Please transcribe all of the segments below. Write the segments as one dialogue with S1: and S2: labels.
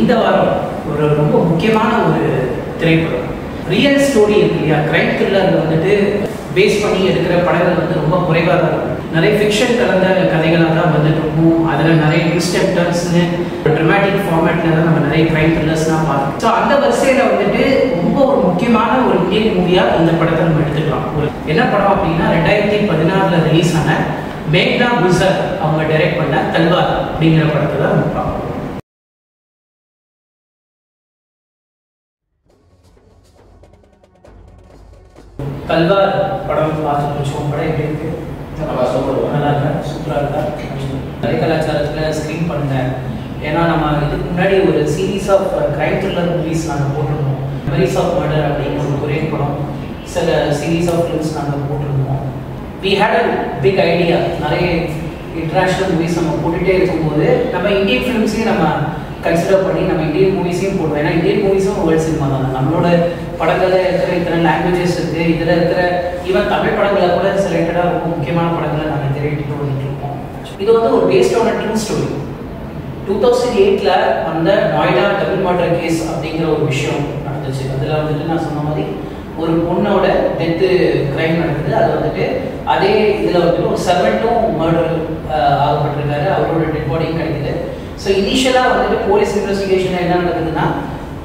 S1: இந்த வாரம் ஒரு ரொம்ப முக்கியமான ஒரு திரைப்படம் ரியல் ஸ்டோரி இருக்கு இல்லையா, கிரைம் த்ரில்லர் வந்துட்டு பேஸ் பண்ணி எடுக்கிற படங்கள் வந்து ரொம்ப குறைவாக தான் இருக்கும். நிறைய ஃபிக்ஷன் கலந்த கதைகளாக தான் வந்துட்டு இருக்கும். அதில் நிறைய ட்விஸ்ட் அண்ட் டர்ன்ஸ்னு ட்ரமாட்டிக் ஃபார்மேட்டில் தான் நம்ம நிறைய கிரைம் த்ரில்லர்ஸ்லாம் பார்க்கணும். ஸோ அந்த வரிசையில் வந்துட்டு ரொம்ப ஒரு முக்கியமான ஒரு இந்தியன் மூவியாக இந்த படத்தை நம்ம எடுத்துக்கலாம். ஒரு என்ன படம் அப்படின்னா 2016 ரிலீஸ் ஆன மேக்னா குல்சர் அவங்க டைரக்ட் பண்ண தல்வார் அப்படிங்கிற படத்தை தான் நம்ம பார்க்கணும். தல்வார் படம் பார்த்து முடிச்சோம். படம் எப்படி இருக்கு? நல்லா இருக்கா? சூப்பராக இருக்கா? நிறைய கலாச்சாரத்தில் ஸ்க்ரீன் பண்ணேன். ஏன்னா நம்ம இதுக்கு முன்னாடி ஒரு series of crime thriller movies நாங்கள் போட்டிருந்தோம். மெமரிஸ் ஆஃப் மர்டர் அப்படிங்கிற ஒரு கொரியன் படம், சில சீரீஸ் ஆஃப் ஃபிலிம்ஸ் நாங்கள் போட்டிருந்தோம். We had a big idea. நிறைய இன்டர்நேஷ்னல் மூவிஸ் நம்ம போட்டுகிட்டே இருக்கும்போது நம்ம இந்தியன் ஃபிலிம்ஸையும் நம்ம கன்சிடர் பண்ணி நம்ம இந்தியன் மூவிஸையும் போடுவோம். ஏன்னா இந்தியன் மூவிஸும் வேர்ல்ட் சினிமா தான். நம்மளோட படங்களில் இருக்கிற இத்தனை லாங்குவேஜஸ் இருக்குது. இதில் இருக்கிற ஈவன் தமிழ் படங்களை கூட செலக்டடாக ரொம்ப முக்கியமான படங்களை நாங்கள் திரையிட்டு வந்துட்டு இருக்கோம். இது வந்து ஒரு பேஸ்ட் ஆன் ட்ரூ ஸ்டோரி. 2008 அந்த நொய்டா டபுள் மர்டர் கேஸ் அப்படிங்கிற ஒரு விஷயம் நடந்துச்சு. அதில் வந்துட்டு நான் சொன்ன மாதிரி ஒரு பொண்ணோட டெத்து கிரைம் நடக்குது. அது வந்துட்டு அதே இதில் வந்துட்டு ஒரு சர்வெண்ட்டும் மர்டர் ஆகப்பட்டிருக்காரு. அவரோட டெட் பாடியும் கிடைக்குது. ஸோ இனிஷியலாக வந்துட்டு போலீஸ் இன்வெஸ்டிகேஷன் என்ன நடக்குதுன்னா,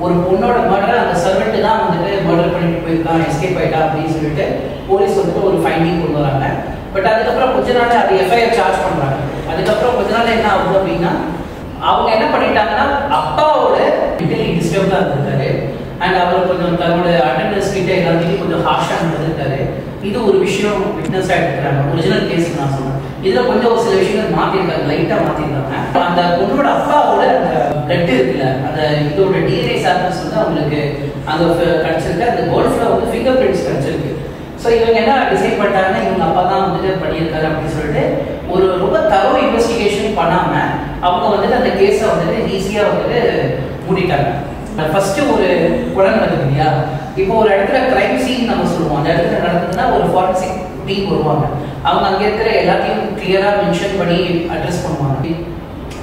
S1: ஒரு பொண்ணோட மர்டர் அந்த சர்வெண்ட் தான் வந்துட்டு மர்டர் பண்ணிட்டு போயிருக்கான், எஸ்கேப் ஆயிட்டா அப்படின்னு சொல்லிட்டு போலீஸ் வந்துட்டு ஒரு ஃபைண்டிங் கொண்டு வராங்க. பட் அதுக்கப்புறம் கொஞ்ச நாள் அது எஃப்ஐஆர் சார்ஜ் பண்ணுறாங்க. அதுக்கப்புறம் கொஞ்ச நாள் என்ன ஆகுது அப்படின்னா, அவங்க என்ன பண்ணிட்டாங்கன்னா, அப்பாவோட மென்டலி டிஸ்டர்ப்டாக இருந்திருக்காரு. அண்ட் அவர் கொஞ்சம் தன்னோட அட்டெண்டன்ஸ் கிட்ட எல்லாத்தையும் கொஞ்சம் ஹார்ஷாக நடந்திருக்காரு. இது ஒரு விஷயம் விட்னஸாக எடுத்துக்கிறாங்க. ஒரிஜினல் கேஸ் நான் சொன்னேன். இதில் கொஞ்சம் ஒரு சில விஷயங்கள் மாற்றிருக்காங்க, லைட்டாக மாற்றிருக்காங்க. அந்த பொண்ணோட அப்பாவோட அந்த பிளட் இருக்குல்ல, அந்த இதோட டிஎன்ஏ சாம்பிள்ஸ் வந்து அவங்களுக்கு அங்கே கிடச்சிருக்கு. அந்த கோல்ஃபில் வந்து ஃபிங்கர் பிரிண்ட்ஸ் கிடச்சிருக்கு. ஸோ இவங்க என்ன டிசைட் பண்ணிட்டாங்கன்னா, இவங்க அப்பா தான் வந்துட்டு பண்ணியிருக்காரு அப்படின்னு சொல்லிட்டு ஒரு ரொம்ப தரோ இன்வெஸ்டிகேஷன் பண்ணாமல் அவங்க வந்துட்டு அந்த கேஸை வந்துட்டு ஈஸியாக வந்துட்டு மூடிட்டாங்க. ஃபர்ஸ்ட் ஒரு கொலை நடக்குது இல்லையா, இப்போ ஒரு இடத்துல கிரைம் சீன் நம்ம சொல்லுவோம். அந்த இடத்துல நடக்குதுன்னா ஒரு ஃபாரன்சிக் டீம் வருவாங்க. அவங்க அங்கே இருக்கிற எல்லாத்தையும் கிளியராக மென்ஷன் பண்ணி அட்ரஸ் பண்ணுவாங்க.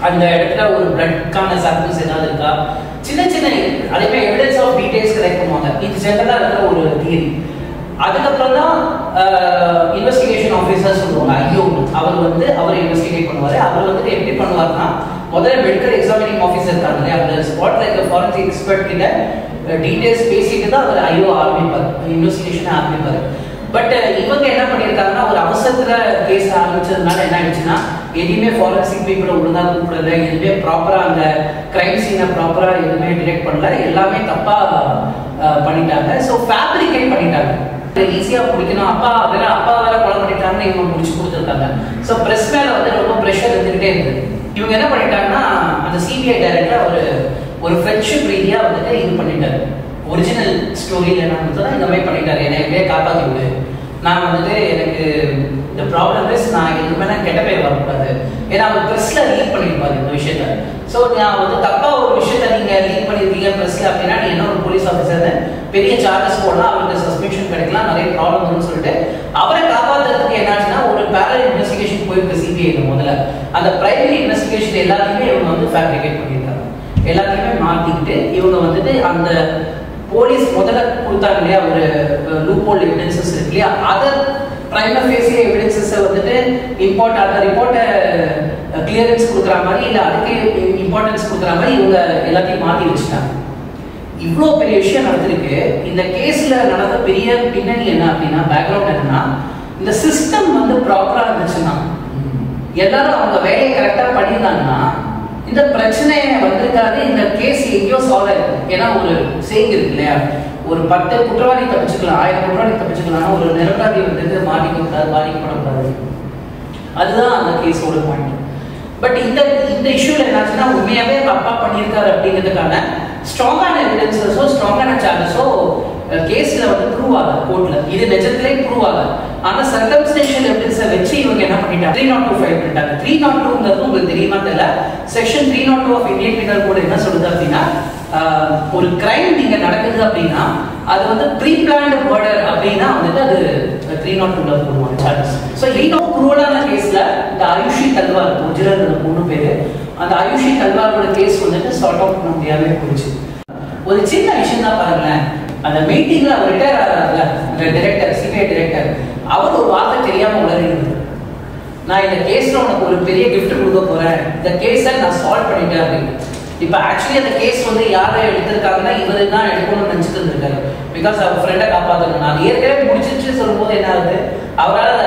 S1: அந்த இடத்துல ஒரு பிளட்கான சாம்பிள்ஸ் ஏதாவது இருக்கா, சின்ன சின்ன அதே எவிடன்ஸ் ஆஃப் டீடைல்ஸ் கலெக்ட் பண்ணுவாங்க. இது ஜெனரலாக இருக்கிற ஒரு தியரி. அதுக்கப்புறம் தான் இன்வெஸ்டிகேஷன் ஆஃபீஸர் சொல்லுவாங்க, ஐயோ அவர் இன்வெஸ்டிகேட் பண்ணுவார். அவர் வந்துட்டு எப்படி பண்ணுவார்னா, முதல்ல மெடிக்கல் எக்ஸாமினிங் ஆஃபீஸர் இருக்காங்க, அந்த ஸ்பாட்ல இருக்க ஃபாரன்சிக் எக்ஸ்பர்ட் கிட்ட டீடைல்ஸ் பேசிட்டு தான் அவர் ஐயோ ஆரம்பிப்பார், இன்வெஸ்டிகேஷனை ஆரம்பிப்பார். பட் இவங்க என்ன பண்ணியிருக்காங்கன்னா, ஒரு அவசரத்துல கேஸ் ஆரம்பிச்சதுனால என்ன ஆயிடுச்சுன்னா, எதுவுமே ஃபாரன்சிக் பீப்புளை ஒழுங்கா கூப்பிடல, எதுவுமே ப்ராப்பரா அந்த கிரைம் சீனை ப்ராப்பரா எதுவுமே டிரெக்ட் பண்ணல, எல்லாமே தப்பா பண்ணிட்டாங்க. ஸோ ஃபேப்ரிகேட் பண்ணிட்டாங்க. ஈஸியா பிடிக்கணும், அப்பா வேற கொலை பண்ணிட்டாங்கன்னு இவங்க முடிச்சு கொடுத்துருக்காங்க. ஸோ பிரஸ் மேல வந்து ரொம்ப ப்ரெஷர் இருந்துகிட்டே இருந்தது. இவங்க என்ன பண்ணிட்டாங்கன்னா, அந்த சிபிஐ டைரக்டர் ஒரு ஃப்ரெண்ட்ஷிப் ரீதியா வந்துட்டு இது பண்ணிட்டாரு. ஒரிஜினல் ஸ்டோரியில் என்ன சொன்னால் இந்த மாதிரி பண்ணிட்டாரு, என்னை எப்படியே காப்பாற்றி விடு, நான் வந்துட்டு எனக்கு இந்த ப்ராப்ளம் நான் இதுக்கு மேலே கெட்ட பேர் வரக்கூடாது. ஏன்னா அவர் ப்ரெஸ்ஸில் லீக் பண்ணியிருப்பாரு இந்த விஷயத்த. ஸோ நான் வந்து தப்பாக ஒரு விஷயத்த நீங்கள் லீக் பண்ணியிருக்கீங்க ப்ரெஸ்ஸில் அப்படின்னா, நீ என்ன ஒரு போலீஸ் ஆஃபீஸர் பெரிய சார்ஜஸ் போடலாம், அவருக்கு சஸ்பென்ஷன் கிடைக்கலாம், நிறைய ப்ராப்ளம் வரும்னு சொல்லிட்டு அவரை காப்பாற்றுறதுக்கு என்னாச்சுன்னா, ஒரு பேரல் இன்வெஸ்டிகேஷன் போயிருக்கு சிபிஐ. முதல்ல அந்த பிரைமரி இன்வெஸ்டிகேஷன் எல்லாத்தையுமே இவங்க வந்து ஃபேப்ரிகேட் பண்ணியிருக்காங்க. எல்லாத்தையுமே மாற்றிக்கிட்டு இவங்க வந்துட்டு அந்த போலீஸ் முதல்ல கொடுத்தாங்க இல்லையா, ஒரு லூப்ஹோல் எவிடன்சஸ் இருக்கு இல்லையா, அதை பிரைமரி ஃபேஸ் எவிடன்சஸை வந்துட்டு அந்த ரிப்போர்ட்டை கிளியரன்ஸ் கொடுக்குற மாதிரி இல்லை அதுக்கு இம்பார்ட்டன்ஸ் கொடுக்குற மாதிரி இவங்க எல்லாத்தையும் மாற்றி வச்சுட்டாங்க. இவ்வளோ பெரிய விஷயம் நடந்திருக்கு. இந்த கேஸ்ல நடந்த பெரிய பின்னணி என்ன அப்படின்னா, பேக்ரவுண்ட் என்னன்னா, இந்த சிஸ்டம் வந்து ப்ராப்பரா இருந்துச்சுன்னா, எல்லாரும் அவங்க வேலையை கரெக்டாக பண்ணியிருந்தாங்கன்னா இந்த பிரச்சனை வந்திருக்காது. இந்த கேஸ் எங்கேயோ சால்வ் ஆயிருக்கு. ஏன்னா ஒரு செய்தி இருக்கு இல்லையா, ஒரு 10 குற்றவாளி தப்பிச்சுக்கலாம், 1000 குற்றவாளி தப்பிச்சுக்கலாம், ஒரு நிரபராதி வந்துட்டு பாதிக்கப்படக்கூடாது. அதுதான் அந்த கேஸோட பாயிண்ட். பட் இந்த இஷ்யூல என்னாச்சுன்னா, உண்மையாவே அப்பா பண்ணியிருக்காரு அப்படிங்கிறதுக்கான ஸ்ட்ராங்கான எவிடன்ஸஸோ ஸ்ட்ராங்கான சார்ஜஸோ கேஸ்ல வந்து ப்ரூவ் ஆகல கோர்ட்ல. இது நிஜத்திலே ப்ரூவ் ஆகல. ஆனா சர்கம்ஸ்டன்ஷியல் எவிடன்ஸை வச்சு இவங்க என்ன பண்ணிட்டாங்க, 302 ஃபைல் பண்ணிட்டாங்க. 302ங்கிறது உங்களுக்கு தெரியுமா தெரியல, section 302 of Indian penal code என்ன சொல்லுது அப்படின்னா, ஒரு கிரைம் நீங்க நடக்குது அப்படின்னா அது வந்து ப்ரீ பிளான்டு மர்டர் அப்படின்னா வந்துட்டு அது 302ல போடுவாங்க சார்ஜஸ். ஸோ இன்னும் குரூவலான கேஸ்ல இந்த ஆயுஷி தல்வார் ஒரிஜினல் பொண்ணு பேரு, அந்த ஆயுஷி தல்வாரோட கேஸ் வந்துட்டு சார்ட் அவுட் பண்ண முடியாம போச்சு. ஒரு சின்ன விஷயம் தான் பாருங்களேன், அந்த மீட்டிங்ல அவர் ரிட்டையர் ஆகிறார்ல அந்த டைரக்டர், சிபிஐ டைரக்டர், அவர் ஒரு வார்த்தை தெரியாம உளறிடுது. நான் இந்த கேஸ்ல உனக்கு ஒரு பெரிய கிஃப்ட் கொடுக்க போறேன், இந்த கேஸை நான் சால்வ் பண்ணிட்டேன் அப்படின்னு. இப்போ ஆக்சுவலி அந்த கேஸ் வந்து யாரை எடுத்திருக்காங்கன்னா இவரு தான் எடுக்கணும்னு நினைச்சிட்டு இருந்திருக்காரு. பிகாஸ் அவர் ஃப்ரெண்டை காப்பாற்றணும். நான் ஏற்கனவே முடிச்சிச்சு சொல்லும் போது என்ன ஆகுது, அவரால்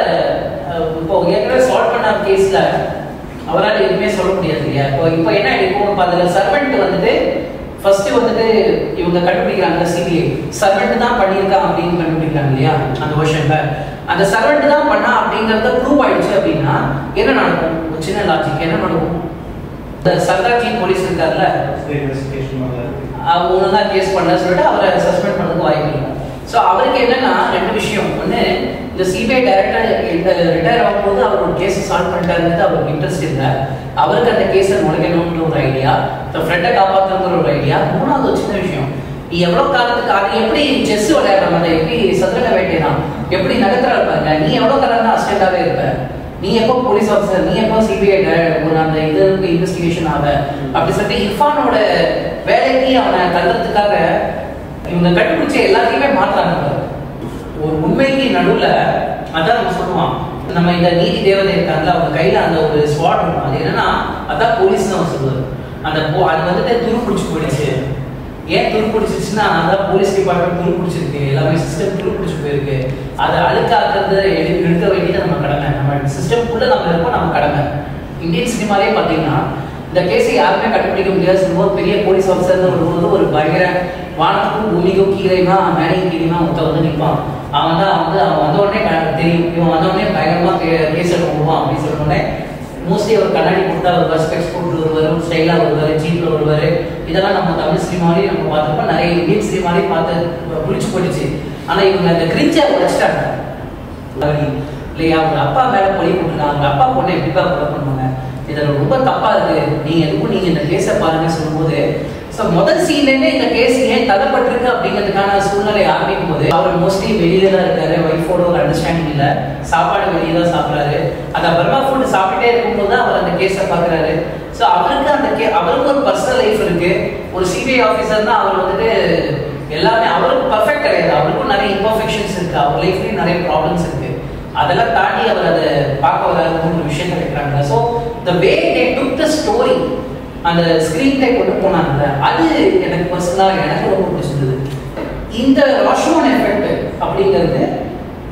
S1: இப்போ ஏற்கனவே சால்வ் பண்ண கேஸ்ல அவரால் எதுவுமே சொல்ல முடியாது இல்லையா. இப்போ என்ன எடுக்கும், இப்போ அதில் சர்வெண்ட் வந்துட்டு ஃபர்ஸ்ட் வந்துட்டு இவங்க கண்டுபிடிக்கிறாங்க, சிபிஐ சர்வெண்ட் தான் பண்ணியிருக்கான் அப்படின்னு கண்டுபிடிக்கிறாங்க இல்லையா அந்த வருஷன்ல. அந்த சர்வெண்ட் தான் பண்ணா அப்படிங்கறத ப்ரூவ் ஆயிடுச்சு அப்படின்னா என்ன நடக்கும், ஒரு சின்ன லாஜிக் என்ன நடக்கும், இந்த சர்தார்ஜி போலீஸ் இருக்காருல்ல அவங்க தான் கேஸ் பண்ண சொல்லிட்டு அவரை சஸ்பெண்ட் பண்ணதுக்கு வாய்ப்பு இருக்கும். ஸோ அவருக்கு என்னன்னா ரெண்டு விஷயம், ஒன்று இந்த சிபிஐ டைரக்டர் ரிட்டையர் ஆகும்போது அவர் ஒரு கேஸை சால்வ் பண்ணிட்டாருங்கிறது அவருக்கு இன்ட்ரெஸ்ட் இல்லை, அவருக்கு அந்த கேஸை நுழைக்கணும்ன்ற ஒரு ஐடியா, ஃப்ரெண்டை காப்பாற்றணுங்கிற ஒரு ஐடியா. மூணாவது ஒரு சின்ன விஷயம், நீ எவ்வளோ காலத்துக்கு அது எப்படி செஸ் விளையாடுற மாதிரி எப்படி சதுரங்க வேட்டைதான் எப்படி நகர்த்துறா இருப்பாங்க, நீ எவ்வளோ காலம் தான் அசிஸ்டண்டாகவே இருப்ப, நீ எப்போ போலீஸ் ஆஃபீஸர், நீ எப்போ சிபிஐ ஒரு அந்த இதுக்கு இன்வெஸ்டிகேஷன் ஆக அப்படி சொல்லிட்டு இர்ஃபானோட வேலைக்கு அவனை தள்ளுறதுக்காக இவங்க கண்டுபிடிச்ச எல்லாத்தையுமே மாற்றாங்க. ஒரு உண்மைக்கு நடுவில் அதான் நம்ம சொல்லுவான், நம்ம இந்த நீதி தேவதை இருக்காங்கல்ல அவங்க கையில அந்த ஒரு ஸ்வாட் இருக்கும், அது என்னன்னா அதான் போலீஸ் தான் சொல்லுவாரு. அந்த அது வந்துட்டு துருப்பிடிச்சு போயிடுச்சு. ஏன் துருப்பிடிச்சிச்சுன்னா அதான் போலீஸ் டிபார்ட்மெண்ட் துருப்பிடிச்சிருக்கு, எல்லாமே சிஸ்டம் துருப்பிடிச்சு போயிருக்கு. அதை அழுக்காக்குறது எடுக்க வேண்டியது நம்ம கடமை, நம்ம சிஸ்டம்குள்ள நம்ம இருப்போம் நம்ம கடமை. இந்தியன் சினிமாலே பார்த்தீங்கன்னா இந்த கேஸை யாருமே கண்டுபிடிக்க முடியாது சொல்லும்போது பெரிய போலீஸ் ஆஃபீஸர் வரும்போது ஒரு பயங்கர வானத்துக்கும் பூமிக்கும் கீழேனா மேலையும் கீழேனா ஒருத்த வந்து நிற்பான். அவன் வந்த உடனே தெரியும், இவன் வந்த உடனே பயங்கரமா கேஸ் எடுக்க போவான் அப்படின்னு சொன்ன உடனே மோஸ்ட்லி அவர் கண்ணாடி கொடுத்தா அவர் ஸ்பெக்ஸ் போட்டு வருவார், ஸ்டைலாக வருவார், ஜீப்பில் வருவார். இதெல்லாம் நம்ம தமிழ் சினிமாலையும் நம்ம பார்த்துருப்போம், நிறைய இந்தியன் சினிமாலையும் பார்த்து புளிச்சு போயிடுச்சு. ஆனால் இவங்க அந்த கிரிஞ்சை உடைச்சிட்டாங்க இல்லையா. அவங்க அப்பா மேலே பழி போட்டுருக்காங்க, அவங்க அப்பா பொண்ணை எப்படிப்பா கொலை பண்ணுவாங்க, இதில் ரொம்ப தப்பாக இருக்குது, நீங்கள் இந்த கேஸை பாருங்க சொல்லும்போது ஸோ முதல் சீன்லேருந்தே இந்த கேஸ் ஏன் தள்ளப்பட்டிருக்கு அப்படிங்கிறதுக்கான சூழ்நிலை ஆரம்பிக்கும் போது அவர் மோஸ்ட்லி வெளியில தான் இருக்காரு, ஒய்ஃபோட ஒரு அண்டர்ஸ்டாண்டிங் இல்லை, சாப்பாடு வெளியே தான் சாப்பிட்றாரு. அந்த பர்மா ஃபுட் சாப்பிட்டே இருக்கும்போது தான் அவர் அந்த கேஸை பார்க்குறாரு. ஸோ அவருக்கு அவருக்கு ஒரு பர்சனல் லைஃப் இருக்கு. ஒரு சிபிஐ ஆஃபீஸர் தான் அவர் வந்துட்டு எல்லாமே அவருக்கு பர்ஃபெக்ட் கிடையாது, அவருக்கும் நிறைய இம்பர்ஃபெக்ஷன்ஸ் இருக்கு, அவர் லைஃப்லேயும் நிறைய ப்ராப்ளம்ஸ் இருக்கு. அதெல்லாம் தாண்டி அவர் அதை பார்க்க வராதுன்னு ஒரு விஷயங்கள் இருக்கிறாங்க. So the way they took the story அந்த ஸ்கிரீன் டை கொண்டு போனாங்க, அது எனக்கு பர்சனலாக எனக்கு ரொம்ப பிடிச்சிருந்தது. இந்த ராஷோன் எஃபெக்ட் அப்படிங்கிறது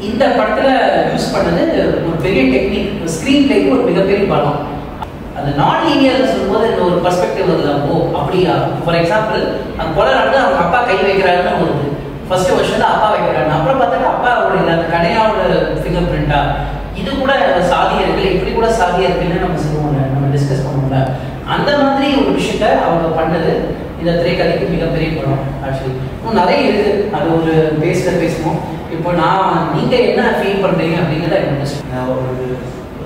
S1: இந்த படத்தில் யூஸ் பண்ணது ஒரு பெரிய டெக்னிக், ஸ்கிரீன் டைக்கு ஒரு மிகப்பெரிய பலம். அது நான் லீனியர்னு சொல்லும்போது இந்த ஒரு பர்ஸ்பெக்டிவ் வருது. ஓ அப்படியா, ஃபார் எக்ஸாம்பிள் அந்த கொலை நடந்து அவங்க அப்பா கை வைக்கிறாருன்னு வருது, ஃபர்ஸ்ட் வருஷத்துல அப்பா வைக்கிறாங்க, அப்புறம் பார்த்தாக்கா அப்பா அவருடைய அந்த கடையாவோட ஃபிங்கர் பிரிண்டா, இது கூட சாதியம் இருக்குல்ல, இப்படி கூட சாதியம் இருக்குன்னு நம்ம சொல்லுவோம்ல, நம்ம டிஸ்கஸ் பண்ணுவோம்ல, அந்த மாதிரி ஒரு விஷயத்த அவங்க பண்ணது இந்த திரைக்கதைக்கு மிகப்பெரிய படம். ஆக்சுவலி இன்னும் நிறைய இருக்கு, அது ஒரு பேசுவோம். இப்போ நீங்க என்ன ஃபீல் பண்றீங்க அப்படிங்கிறத எனக்கு
S2: ஒரு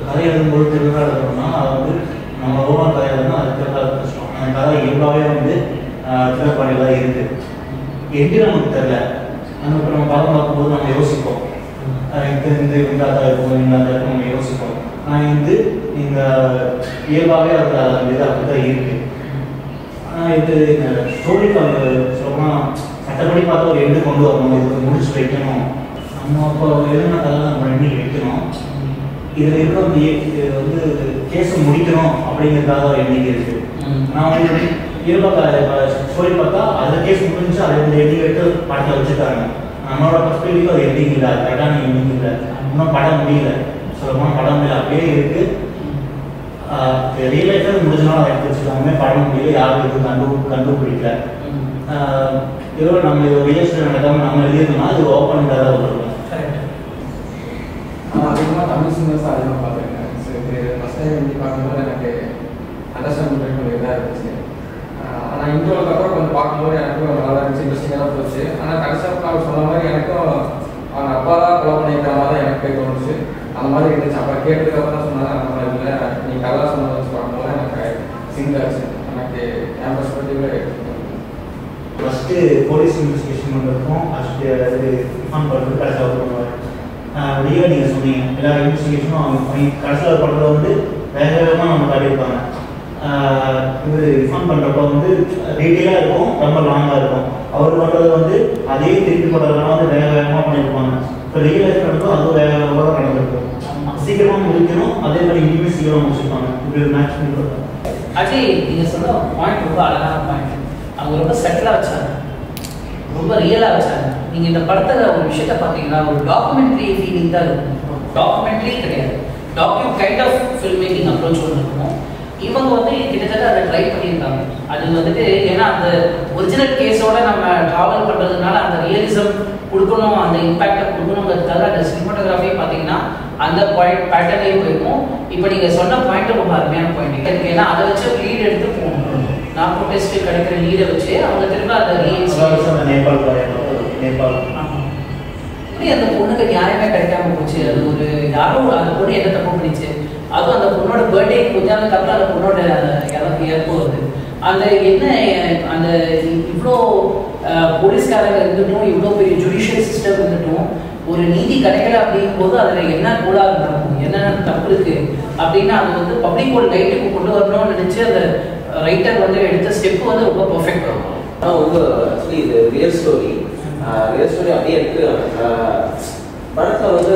S2: கதை எழுதும்போது திருவிழா எழுதணும்னா அது வந்து நம்ம ஓன கதை எழுதணும், அது திருவிழா கஷ்டம். அந்த கதை இயல்பாகவே வந்து திரைப்படம் தான் இருக்கு, எப்படி நமக்கு தெரியல. நம்ம இப்போ நம்ம படம் பார்க்கும்போது நம்ம யோசிப்போம், இந்த கதை இருக்கும் இந்த கதை இருக்கும் நம்ம யோசிப்போம். ஆனால் வந்து நீங்கள் இயல்பாகவே அது அப்படிதான் இருக்கு. ஆனால் இது இந்த ஸ்டோரிக்கு அது சொல்லலாம் சட்டப்படி பார்த்து ஒரு எண்டு கொண்டு வரணும், இதுக்கு முடிச்சு வைக்கணும், நம்ம அப்போ எழுதின கதை நம்ம எண்ணி வைக்கணும், இதில் இருக்கிற இது வந்து கேஸை முடிக்கணும் அப்படிங்கிறதுக்காக ஒரு எண்ணிக்கை இருக்கு. நான் வந்து இயல்பாக ஸ்டோரி பார்த்தா அதில் கேஸ் முடிஞ்சு அதை வந்து எண்ணிக்கை எடுத்து படத்தில் வச்சுருக்காங்க. நம்மளோட பர்ஸ்பெக்டிவ் அது எண்டிங் இல்லை, அது கரெக்டான எண்டிங் இல்லை, இன்னும் படம் முடியல, சொல்லப்போனால் படம் முடியல அப்படியே இருக்குது. ரியல் லைஃப்ல முடிஞ்சனால அதை எடுத்து வச்சுருக்காங்க, படம் முடியல, யாரும் எதுவும் கண்டுபிடிக்கல. ஏதோ நம்ம இது ரியல் ஸ்டோரி நடக்காமல் நம்ம எழுதியிருந்தோம்னா அது ஓப்பன் தான் வருவோம்.
S3: அதிகமாக தமிழ் சினிமாஸ் அதிகமாக பார்த்துருக்கேன். ஃபஸ்ட் டைம் வந்து பார்க்கும்போது எனக்கு அண்டர்ஸ்டாண்ட் பண்ணுறது கொஞ்சம் இதாக இருந்துச்சு. ஆனால் இன்டர்வலுக்கு அப்புறம் கொஞ்சம் பார்க்கும்போது எனக்கும் நல்லா இருந்துச்சு, இன்ட்ரெஸ்டிங்காக தான் போச்சு. ஆனால் கடைசியாக அவர் சொன்ன மாதிரி எனக்கும் அவங்க அப்பா தான் கொலை பண்ணிக்கிற மாதிரி தான் எனக்கு தோணுச்சு. அந்த மாதிரி இருந்துச்சு. அப்புறம் கேட்டதுக்கப்புறம் தான் சொன்னாங்க அந்த மாதிரி இல்லை, நீ கதை சொன்னதை வச்சு பார்க்கும்போது எனக்கு சிங்க் ஆச்சு. எனக்கு என் பர்ஸ்பெக்டிவ்ல
S2: ஃபஸ்ட்டு போலீஸ் இன்வெஸ்டிகேஷன் பண்ணுறதுக்கும் ஃபஸ்ட்டு இது ரிஃபான் பண்ணுறது கடைசியாக பண்ணுவார். வெளியே நீங்கள் சொன்னீங்க எல்லா இன்வெஸ்டிகேஷனும் அவங்க கடைசியில் பண்ணுறது வந்து வேக வேகமாக நம்ம காட்டியிருப்பாங்க. இது ரிஃபண்ட் பண்ணுறப்ப வந்து டீட்டெயிலாக இருக்கும், ரொம்ப லாங்காக இருக்கும். அவர் பண்ணுறது வந்து அதே திருப்பி பண்ணுறதுனால வந்து வேக வேகமாக பண்ணியிருப்பாங்க. இப்போ ரியல் லைஃப் நடக்கும், அதுவும் வேக வேகமாக தான் நடந்திருக்கும். சீக்கிரமாக முடிக்கணும், அதே மாதிரி இனிமேல் சீக்கிரமாக முடிச்சிருப்பாங்க. இப்படி மேட்ச் பண்ணி கொடுத்தாங்க.
S1: ஆக்சுவலி நீங்கள் சொன்ன பாயிண்ட் ரொம்ப அழகான பாயிண்ட். அவங்க ரொம்ப செட்டிலாக வச்சாங்க, ரொம்ப ரியலாக வச்சாங்க. நீங்கள் இந்த படத்தில் ஒரு விஷயத்த பார்த்தீங்கன்னா ஒரு டாக்குமெண்ட்ரி ஃபீலிங் தான் இருக்கும். டாக்குமெண்ட்ரி கிடையாது, kind of film making approach ஒன்று இருக்கும். இவங்க வந்து கிட்டத்தட்ட அதை ட்ரை பண்ணியிருக்காங்க. அது வந்துட்டு ஏன்னா அந்த ஒரிஜினல் கேஸோட நம்ம ட்ராவல் பண்ணுறதுனால அந்த ரியலிசம் கொடுக்கணும், அந்த இம்பேக்டை கொடுக்கணுங்கிறதுக்காக அந்த சினிமாட்டோகிராஃபியை பார்த்தீங்கன்னா அந்த பாயிண்ட் பேட்டர்னே போயிருக்கும். இப்போ நீங்கள் சொன்ன பாயிண்ட் ரொம்ப அருமையான பாயிண்ட். ஏன்னா அதை வச்சு லீட் எடுத்து போகணும். நான் ப்ரொடெஸ்ட் கிடைக்கிற லீடை வச்சு அவங்க திரும்ப அதை
S2: நேபாள்
S1: அந்த பொண்ணுக்கு நியாயமே கிடைக்காம போச்சு. அது ஒரு யாரும் அந்த பொண்ணு என்ன தப்பு பண்ணிச்சு, அதுவும் அந்த பொண்ணோட பர்த்டே கொஞ்ச நாளுக்கு அப்புறம் அந்த பொண்ணோட இறப்பு வருது. அந்த என்ன அந்த இவ்வளோ போலீஸ்காரங்க இருந்துட்டும், இவ்வளோ பெரிய ஜுடிஷியல் சிஸ்டம் இருந்துட்டும் ஒரு நீதி கிடைக்கல அப்படிங்கும் போது அதில் என்ன கூடாது நடக்கும், என்னென்ன தப்பு இருக்கு அப்படின்னு அது வந்து பப்ளிக் ஒரு லைட்டுக்கு கொண்டு வரணும்னு நினைச்சு அந்த ரைட்டர் வந்து எடுத்த ஸ்டெப் வந்து ரொம்ப பர்ஃபெக்ட் இருக்கும்.
S4: ஆனால் வந்து ஆக்சுவலி இது ரியல் ஸ்டோரி அப்படியே எடுத்துருக்காங்க. படத்தில் வந்து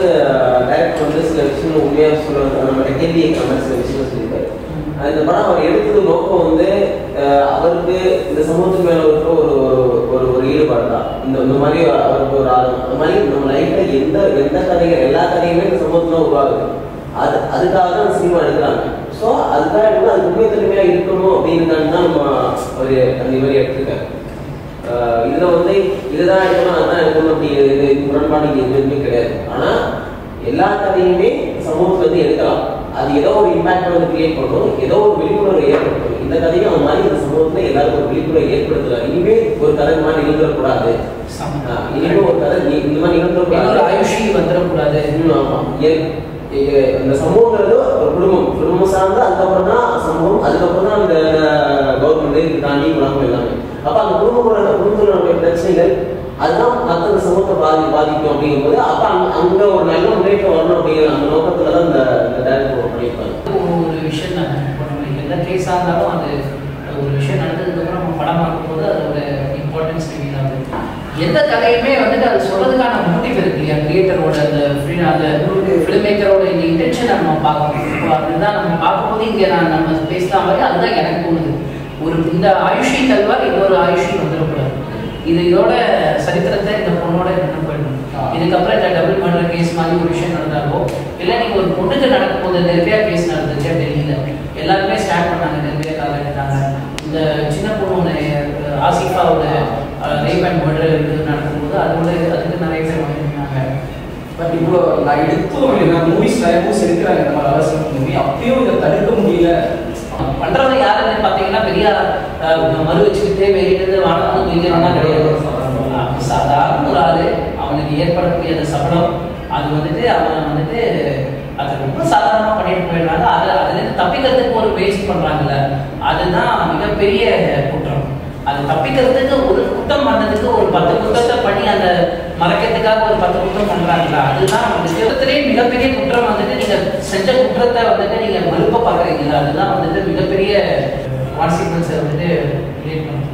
S4: டைரக்டர் வந்து சில விஷயங்கள் உண்மையாக சொல்லுவாங்க, நம்ம கேள்வி கேட்குற சில விஷயங்கள் சொல்லியிருக்காரு. இந்த படம் அவர் எடுத்தது நோக்கம் வந்து அவருக்கு இந்த சமூகத்துக்கு மேலே இருக்க ஒரு ஈடுபாடு தான். இந்த மாதிரி அவருக்கு ஒரு அந்த மாதிரி நம்ம லைஃப்பில் எந்த கதைகள் எல்லா கதையுமே இந்த சமூகத்தில் உருவாகுது. அதுக்காக தான் சினிமா எடுக்கிறாங்க. ஸோ அதுக்காக எடுக்கணும், அது உண்மை தன்மையாக இருக்கணும் அப்படின்னு தான் நம்ம அவர் அந்த மாதிரி எடுத்துருக்காரு. இதில் வந்து இதுதான் எடுக்கணும் அதுதான் எடுக்கணும் அப்படிங்கிறது முரண்பாடு எதுவுமே கிடையாது. ஆனால் எல்லா கதையுமே சமூகத்தில் வந்து எடுக்கலாம். அது ஏதோ ஒரு இம்பாக்ட் வந்து கிரியேட் பண்ணணும், ஏதோ ஒரு விழிப்புணர்வை ஏற்படுத்தணும். இந்த கதையும் அந்த மாதிரி இந்த சமூகத்தில் எல்லாருக்கும் ஒரு விழிப்புணர்வை ஏற்படுத்தலாம். இனிமே ஒரு கதை இந்த மாதிரி நிகழ்ந்துடக்கூடாது, இனிமே ஒரு கதை இந்த மாதிரி நிகழ்ந்துடக்கூடாது,
S1: ஆயுஷி வந்துடக்கூடாது.
S4: ஆமாம், இந்த சமூகங்கிறது ஒரு குடும்பம் சார்ந்து அதுக்கப்புறம் தான் சமூகம், அதுக்கப்புறம் தான் அந்த கவர்மெண்ட் தாண்டி உலகம் எல்லாமே. அப்போ அந்த குடும்பத்தினுடைய பிரச்சனைகள் அதுதான் மற்ற சமூகத்தை பாதிக்கும் அப்படிங்கும்போது அப்போ அங்கே ஒரு நல்ல முன்னேற்றம் வரணும் அப்படிங்கிற அந்த நோக்கத்தில் தான் இந்த டைரக்டர் பண்ணியிருப்பாங்க.
S1: ஒரு விஷயம் தான், இப்போ நம்ம எந்த கேஸாக இருந்தாலும் அது ஒரு விஷயம் நடந்ததுக்கப்புறம் நம்ம படம் பார்க்கும்போது அதோட இம்பார்ட்டன்ஸ் ரிவீல் ஆகுது. எந்த கதையுமே வந்துட்டு அது சொல்றதுக்கான மோட்டிவ் இருக்கு இல்லையா, கிரியேட்டரோட அந்த ஃபிலிம் மேக்கரோட இந்த இன்டென்ஷனை நம்ம பார்க்கணும். இப்போ அதுதான் நம்ம பார்க்கும்போது இங்கே நம்ம பேசலாம் மாதிரி அதுதான் எனக்கு தோணுது. இந்த ஆயுஷி தல்வார் இன்னொரு ஆயுஷி வந்துடக்கூடாது. இதோட சரித்திரத்தை இந்த பொண்ணோட என்ன போயிடணும். இதுக்கப்புறம் இந்த டபுள் மர்டர் கேஸ் மாதிரி ஒரு விஷயம் நடந்தாலோ இல்லை நீங்கள் ஒரு பொண்ணுக்கு நடக்கும்போது நிர்பயா கேஸ் நடந்துச்சு டெல்லியில், எல்லாருமே ஸ்டார்ட் பண்ணாங்க, நிர்பயாக்காக எடுத்தாங்க. இந்த சின்ன பொண்ணு ஆசிஃபாவோட ரேப் அண்ட் மர்டர் இது நடக்கும்போது அதுக்கு நிறைய பேர் பண்ணியிருந்தாங்க.
S3: பட் இவ்வளோ நான் எடுத்து மூவிஸ் நிறைய மூவிஸ் எடுக்கிறாங்க நம்ம அரசு மூவி, அப்பயும் இதை தடுக்க முடியல.
S1: பண்றவங்க யாருன்னு பார்த்தீங்கன்னா பெரிய மறு வச்சுக்கிட்டு வெளியிட்டு வாழணும் வைக்கிறோம்னா கிடையாது. சாதாரண ஒரு ஆளு அவனுக்கு ஏற்படக்கூடிய அந்த சபலம் அது வந்துட்டு அவனை வந்துட்டு அது ரொம்ப சாதாரணமாக பண்ணிட்டு போயிடுறாங்க. அதுலேருந்து தப்பிக்கிறதுக்கு ஒரு முயற்சி பண்ணுறாங்கல்ல, அதுதான் மிகப்பெரிய குற்றம். அது தப்பிக்கிறதுக்கு ஒரு குற்றம் பண்ணதுக்கு ஒரு 10 குற்றத்தை பண்ணி அந்த மறைக்கிறதுக்காக ஒரு 10 குற்றம் பண்ணுறாங்களா, அதுதான் வந்துட்டு மிகப்பெரிய குற்றம். வந்துட்டு நீங்கள் செஞ்ச குற்றத்தை வந்துட்டு நீங்கள் மறுப்ப பார்க்குறீங்களா, அதுதான் வந்துட்டு மிகப்பெரிய கான்சிக்வன்ஸை வந்துட்டு கிரியேட் பண்ணும்.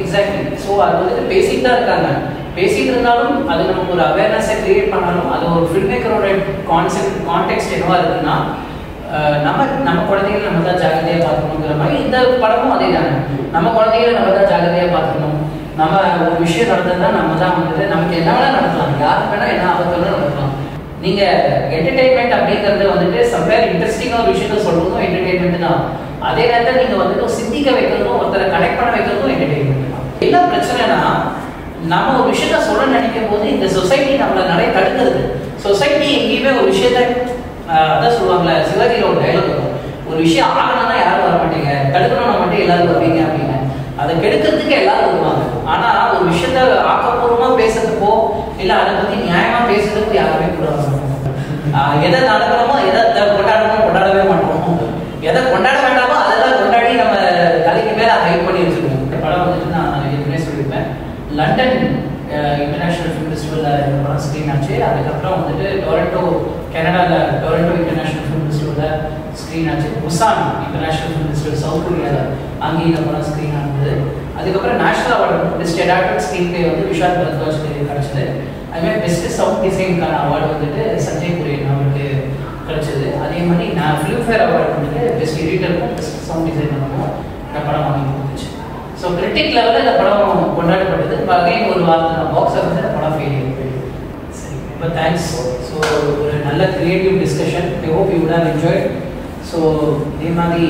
S1: எக்ஸாக்ட்லி. ஸோ அது வந்துட்டு பேசிட்டு தான் இருக்காங்க. பேசிட்டு இருந்தாலும் அது நமக்கு ஒரு அவேர்னஸை கிரியேட் பண்ணாலும் அது ஒரு ஃபில்ம் மேக்கரோட கான்டெக்ஸ்ட் என்னவா இருக்குன்னா நம்ம குழந்தைகளை நம்ம தான் ஜாகிரதையாக பார்க்கணுங்கிற மாதிரி இந்த படமும் அதே தானே. நம்ம குழந்தைகளை நம்ம தான் ஜாகிரதையாக பார்க்கணும். நம்ம ஒரு விஷயம் நடந்ததுன்னா நம்ம தான் வந்துட்டு நமக்கு என்ன வேணா நடக்கலாம், யாருக்கு வேணா என்ன ஆபத்துல நடக்கலாம். நீங்கள் என்டர்டெயின்மெண்ட் அப்படிங்கிறது வந்துட்டு சம்வேர் இன்ட்ரெஸ்டிங்காக ஒரு விஷயத்த சொல்றதும் என்டர்டெயின்மெண்ட் தான். அதே நேரத்தில் நீங்கள் வந்துட்டு சிந்திக்க வைக்கிறதும் ஒருத்தரை கனெக்ட் பண்ண வைக்கிறதும் என்டர்டெயின்மெண்ட் தான். என்ன பிரச்சனைனா நம்ம ஒரு விஷயத்த சொல்ல நினைக்கும் போது இந்த சொசைட்டி நம்மளை நிறைய தடுக்கிறது. சொசைட்டி எங்கேயுமே ஒரு விஷயத்த அதான் சொல்லுவாங்களே, சிவகிரியில் ஒரு டைலாக் வரும், ஒரு விஷயம் ஆகணும்னா யாரும் வர மாட்டீங்க, தடுக்கணும்னா மட்டும் எல்லாரும் வருவீங்க அப்படின்னு. அதை கெடுக்கிறதுக்கு எல்லாரும் வருவாங்க. ஆனால் ஒரு விஷயத்த ஆக்கப்பூர்வமாக பேசுறதுக்கோ இல்லை அதை பற்றி நியாயமாக பேசுறதுக்கோ யாருமே கூட எதை நடக்கணுமோ எதை கொண்டாடவே மாட்டோம், எதை கொண்டாட வேண்டாமோ அதெல்லாம் கொண்டாடி நம்ம தலைக்கு மேலே ஹைட் பண்ணி வச்சுருக்கோம். இந்த படம் வந்துட்டு நான் ஏற்கனவே சொல்லியிருப்பேன், லண்டன் இன்டர்நேஷ்னல் ஃபிலிம் ஃபெஸ்டிவலில் இந்த படம் ஸ்க்ரீன் ஆச்சு. அதுக்கப்புறம் வந்துட்டு டொரண்டோ கனடாவில் டொரண்டோ இன்டர்நேஷ்னல் ஃபிலிம் ஃபெஸ்டிவலில் ஸ்க்ரீன் ஆச்சு. Busan international film festival south கொரியாவில் அங்கேயும் இந்த படம் ஸ்க்ரீன் ஆனது. அதுக்கப்புறம் national award best adapted screenplay வந்து விஷால் பரத்வாஜ்க்கு கிடச்சிது. அதுமாதிரி பெஸ்ட் சவுண்ட் டிசைனுக்கான அவார்டு வந்துட்டு சஞ்சய் குரியன் அவருக்கு கிடச்சிது. அதே மாதிரி நான் ஃபிலிம்ஃபேர் அவார்டு வந்துட்டு பெஸ்ட் எடிட்டருக்கும் பெஸ்ட் சவுண்ட் டிசைனருக்கும் இந்த படம் வாங்கி கொடுத்துச்சு. ஸோ கிரிட்டிக் லெவலில் இந்த படம் கொண்டாடப்பட்டது. அகைன் ஒரு வார்த்தை பாக்ஸ் ஆஃபீஸில் இந்த படம் ஃபெயிலியர். சரி, ரொம்ப தேங்க்ஸ். ஸோ ஒரு நல்ல creative discussion. I hope you would have enjoyed. So இதே மாதிரி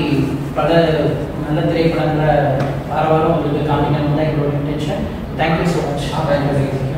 S1: பல நல்ல திரைப்படங்களை வார வாரம் உங்களுக்கு காமிக்கணும் தான் எங்களோட intention. Thank you so much.
S3: Thank you.